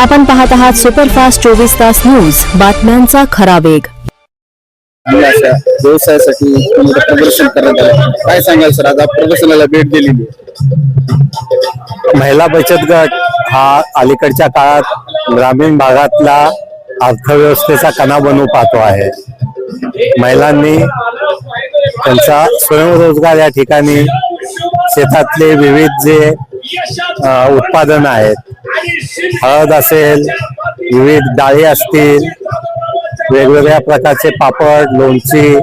आपण पाहत आहात सुपरफास्ट 24 तास न्यूज, बातम्यांचा खरा वेग। अशा व्यवसायासाठी प्रदर्शन करण्यात आलं, काय सांगाल सर? आज प्रदर्शनाला भेट दिलेली महिला बचत गट हा अलीकडच्या काळात ग्रामीण भागातला अर्थव्यवस्थेचा कणा बनू पाहतो आहे। महिलांनी त्यांचा स्वयंरोजगार या ठिकाणी शेतातले विविध जे उत्पादन आहेत, हळद असेल, विविध डाळी असतील, वेगवेगळ्या प्रकारचे पापड, लोणची,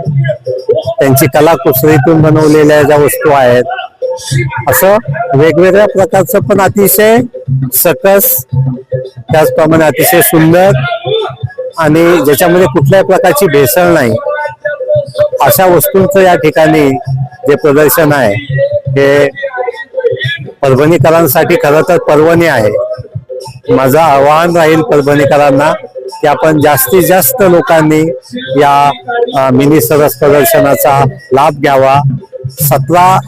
त्यांची कलाकुसरीतून बनवलेल्या ज्या वस्तू आहेत, असं वेगवेगळ्या प्रकारचं पण अतिशय सकस, त्याचप्रमाणे अतिशय सुंदर आणि ज्याच्यामध्ये कुठल्याही प्रकारची भेसळ नाही अशा वस्तूंचं या ठिकाणी जे प्रदर्शन आहे हे परभणीकरांसाठी खरं तर पर्वणी आहे। माझं आवाहन राहील परभणीकरांना की आपण जास्तीत जास्त लोकांनी या मिनी सरस प्रदर्शनाचा लाभ घ्यावा। 17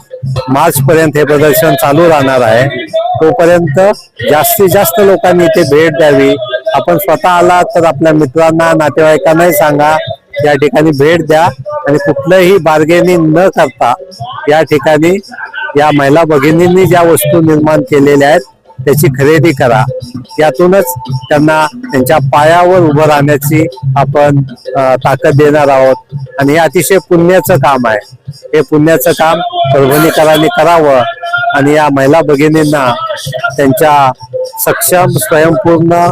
मार्च पर्यंत हे प्रदर्शन चालू राहणार आहे, तोपर्यंत जास्तीत जास्त लोकांनी इथे भेट द्यावी। आपण स्वतः आला तर आपल्या मित्रांना, नातेवाईकांनाही सांगा, या ठिकाणी भेट द्या आणि कुठलंही बार्गेनिंग न करता या ठिकाणी या महिला भगिनींनी ज्या वस्तू निर्माण केलेल्या आहेत त्याची खरेदी करा। यातूनच त्यांना त्यांच्या पायावर उभं राहण्याची आपण ताकद देणार आहोत आणि हे अतिशय पुण्याचं काम आहे। हे पुण्याचं काम परभणीकरांनी करावं आणि या महिला भगिनींना त्यांच्या सक्षम स्वयंपूर्ण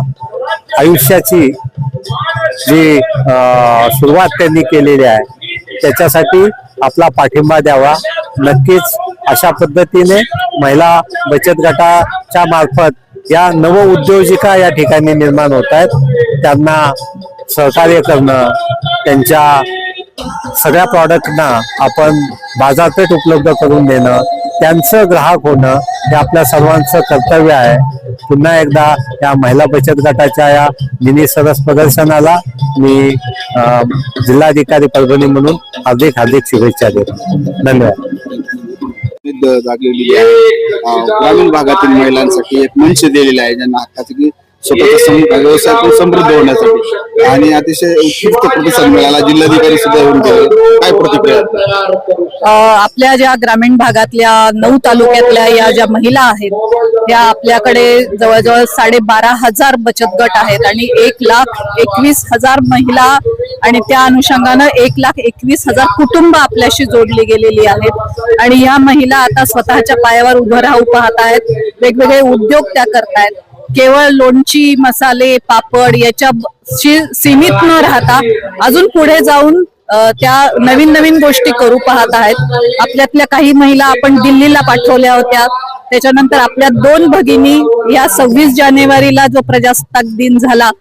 आयुष्याची जी सुरुवात त्यांनी केलेली आहे त्याच्यासाठी आपला पाठिंबा द्यावा। नक्कीच अशा पद्धतीने महिला बचत गटाच्या मार्फत या नव उद्योजिका या ठिकाणी निर्माण होत आहेत, त्यांना सहकार्य करणं, त्यांच्या सगळ्या प्रॉडक्टना आपण बाजारपेठ उपलब्ध करून देणं, त्यांचं ग्राहक होणं हे आपल्या सर्वांचं कर्तव्य आहे। पुन्हा एकदा या महिला बचत गटाच्या या मिनी सरस प्रदर्शनाला मी जिल्हाधिकारी परभणी म्हणून हार्दिक शुभेच्छा देतो। धन्यवाद। जागलेली आहे ग्रामीण भागातील महिलांसाठी एक मंच दिलेला आहे, ज्यांना हक्काचे की स्वतःचा व्यवसायातून समृद्ध होण्यासाठी, आणि अतिशय उत्कृष्ट प्रतिसाद मिळाला। जिल्हाधिकारी सुद्धा येऊन गेले, काय प्रतिक्रिया? आपल्या ज्या ग्रामीण भागातल्या 9 तालुक्यातल्या या ज्या महिला आहेत त्या आपल्याकडे जवळजवळ 12,500 बचत गट आहेत आणि 1,21,000 महिला आणि त्या अनुषंगानं 1,21,000 कुटुंब आपल्याशी जोडली गेलेली आहेत आणि या महिला आता स्वतःच्या पायावर उभं राहू पाहत आहेत। वेगवेगळे उद्योग त्या करतायत। केवळ लोणची, मसाले, पापड याच्या सीमित न राहता अजून पुढे जाऊन त्या नवीन नवीन गोष्टी करू पाहत आहेत। आपल्यातल्या काही महिला आपण दिल्लीला पाठवल्या होत्या, त्याच्यानंतर आपल्या 2 भगिनी या 26 जानेवारीला जो प्रजासत्ताक दिन झाला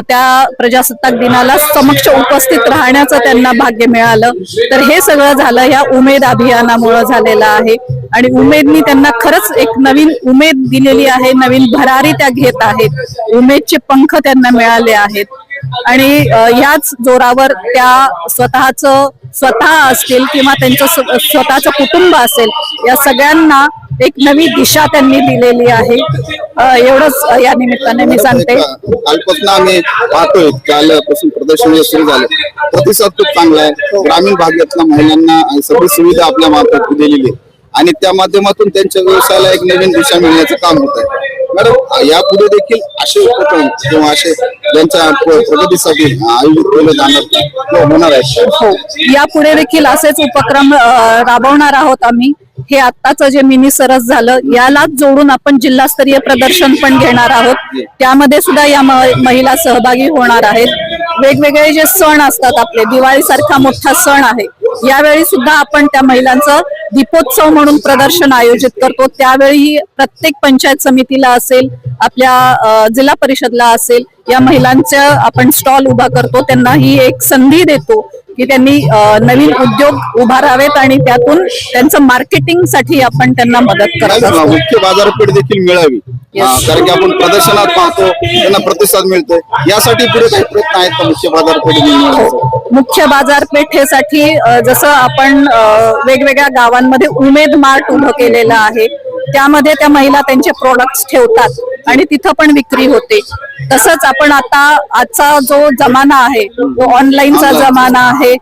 त्या प्रजासत्ताक दिनाला समक्ष उपस्थित राहण्याचं त्यांना भाग्य मिळालं। तर हे सगळं झालं या उमेद अभियानामुळे झालेलं आहे आणि उमेदनी त्यांना खरंच एक नवीन उमेद दिलेली आहे, नवीन भरारी त्या घेत आहेत, उमेदचे पंख त्यांना मिळाले आहेत आणि याच जोरावर त्या स्वतः असतील किंवा त्यांचं स्वतःचं कुटुंब असेल, या सगळ्यांना एक नवी दिशा त्यांनी दिलेली आहे। एवढंच या निमित्ताने मी सांगते। कालपासून आम्ही पाहतोय, कालपासून प्रदर्शन सुरू झालं, प्रतिसाद खूप चांगला आहे। ग्रामीण भागातल्या महिलांना सगळी सुविधा आपल्या मार्फत दिलेली आहे आणि त्या माध्यमातून त्यांच्या व्यवसायाला एक नवीन दिशा मिळण्याचं काम होत आहे। मॅडम, यापुढे देखील असे उपक्रम किंवा असे ज्यांच्या प्रगतीसाठी आयोजित केले जाणार होणार आहेत? हो, यापुढे देखील असेच उपक्रम राबवणार आहोत आम्ही। हे आत्ताचं जे मिनी सरस झालं यालाच जोडून आपण जिल्हास्तरीय प्रदर्शन पण घेणार आहोत, त्यामध्ये सुद्धा या महिला सहभागी होणार आहेत। वेगवेगळे जे सण असतात, आपले दिवाळी सारखा मोठा सण आहे, यावेळी सुद्धा आपण त्या महिलांचं दीपोत्सव म्हणून प्रदर्शन आयोजित करतो। त्यावेळी प्रत्येक पंचायत समितीला असेल, आपल्या जिल्हा परिषदला असेल, या महिलांचं आपण स्टॉल उभा करतो, त्यांना ही एक संधी देतो की त्यांनी नवीन उद्योग उभारावेत आणि त्यातून त्यांचं मार्केटिंग साठी आपण त्यांना मदत करतो। मुख्य बाजारपेठ देखील मिळावी, कारण की आपण प्रदर्शनात पाहतो त्यांना प्रतिसाद मिळतोय, यासाठी पुढे काही प्रयत्न आहेत का मुख्य बाजारपेठ? मुख्य बाजारपेठेसाठी जसं आपण वेगवेगळ्या गावांमध्ये उमेद मार्ट उभं केलेलं आहे, त्यामध्ये त्या महिला त्यांचे प्रोडक्ट्स ठेवतात आणि तिथं पण विक्री होते. तसंच आपण आता आजचा जो जमाना आहे तो ऑनलाईनचा जमाना आहे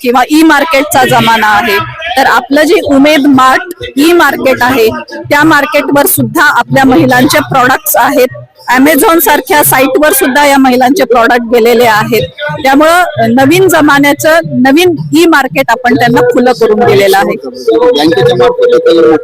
किंवा ई मार्केटचा जमाना आहे. तर आपलं जे उमेद मार्ट ई मार्केट आहे त्या मार्केटवर सुद्धा आपल्या महिलांचे प्रॉडक्ट्स आहेत. अमेझॉन सारख्या साईटवर सुद्धा या महिलांचे प्रॉडक्ट गेलेले आहेत. त्यामुळं नवीन जमान्याचं नवीन ई मार्केट आपण त्यांना खुलं करून दिलेलं आहे. बँकेच्या मार्फत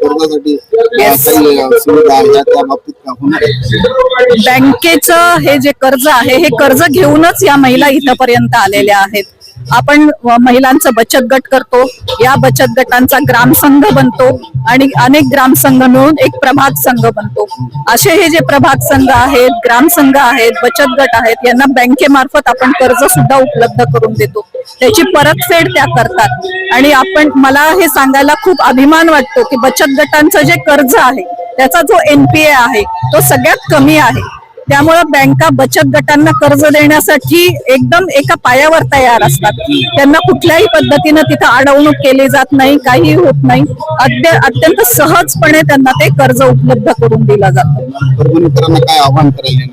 कर्जासाठी काही सुविधा आहे त्या बाबतीत का होणार आहे? बँकेचं हे जे कर्ज आहे हे कर्ज घेऊनच या महिला इथपर्यंत आलेल्या आहेत. आपण महिलांचं बचत गट करतो, या बचत गटांचा ग्रामसंघ बनतो आणि अनेक ग्रामसंघ मिळून एक प्रभाग संघ बनतो. असे हे जे प्रभाग संघ आहेत, ग्रामसंघ आहेत, बचत गट आहेत, यांना बँकेमार्फत आपण कर्ज सुद्धा उपलब्ध करून देतो. त्याची परतफेड त्या करतात आणि मला हे सांगायला खूप अभिमान वाटतो की बचत गटांचं जे कर्ज आहे त्याचा जो NPA आहे तो सगळ्यात कमी आहे. त्यामुळे बँका बचत गटांना कर्ज देण्यासाठी एकदम एका पायावर तयार असतात. त्यांना कुठल्याही पद्धतीनं तिथं अडवणूक केली जात नाही, काही होत नाही. अत्यंत सहजपणे त्यांना ते कर्ज उपलब्ध करून दिलं जातं. परभणीकरांना काय आव्हान करायला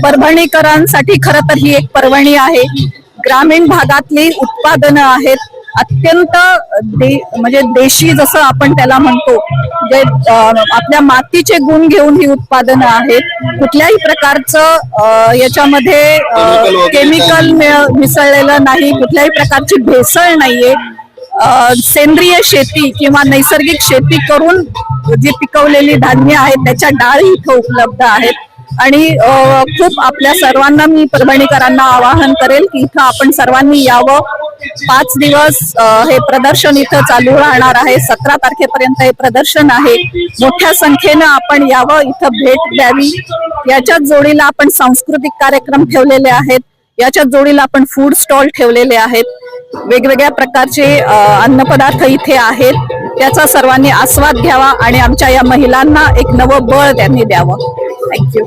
परभणीकरांसाठी खरं तर ही एक पर्वणी आहे. ग्रामीण भागातली उत्पादनं आहेत अत्यंत म्हणजे देशी जसं आपण त्याला म्हणतो, जे आपल्या मातीचे गुण घेऊन ही उत्पादनं आहेत. कुठल्याही प्रकारचं याच्यामध्ये केमिकल मिसळलेलं नाही, कुठल्याही प्रकारची भेसळ नाहीये. सेंद्रिय शेती किंवा नैसर्गिक शेती करून जी पिकवलेली धान्य आहेत त्याच्या डाळी इथं उपलब्ध आहेत. आणि खूप आपल्या सर्वांना मी परभणीकरांना आवाहन करेल की इथं आपण सर्वांनी यावं. 5 दिवस हे प्रदर्शन इथं चालू राहणार आहे. 17 तारखेपर्यंत हे प्रदर्शन आहे. मोठ्या संख्येनं आपण यावं, इथं भेट द्यावी. याच्याच जोडीला आपण सांस्कृतिक कार्यक्रम ठेवलेले आहेत, याच्याच जोडीला आपण फूड स्टॉल ठेवलेले आहेत. वेगवेगळ्या प्रकारचे अन्नपदार्थ इथे आहेत. त्याचा सर्वांनी आस्वाद घ्यावा आणि आमच्या या महिलांना एक नवं बळ त्यांनी द्यावं. थँक्यू.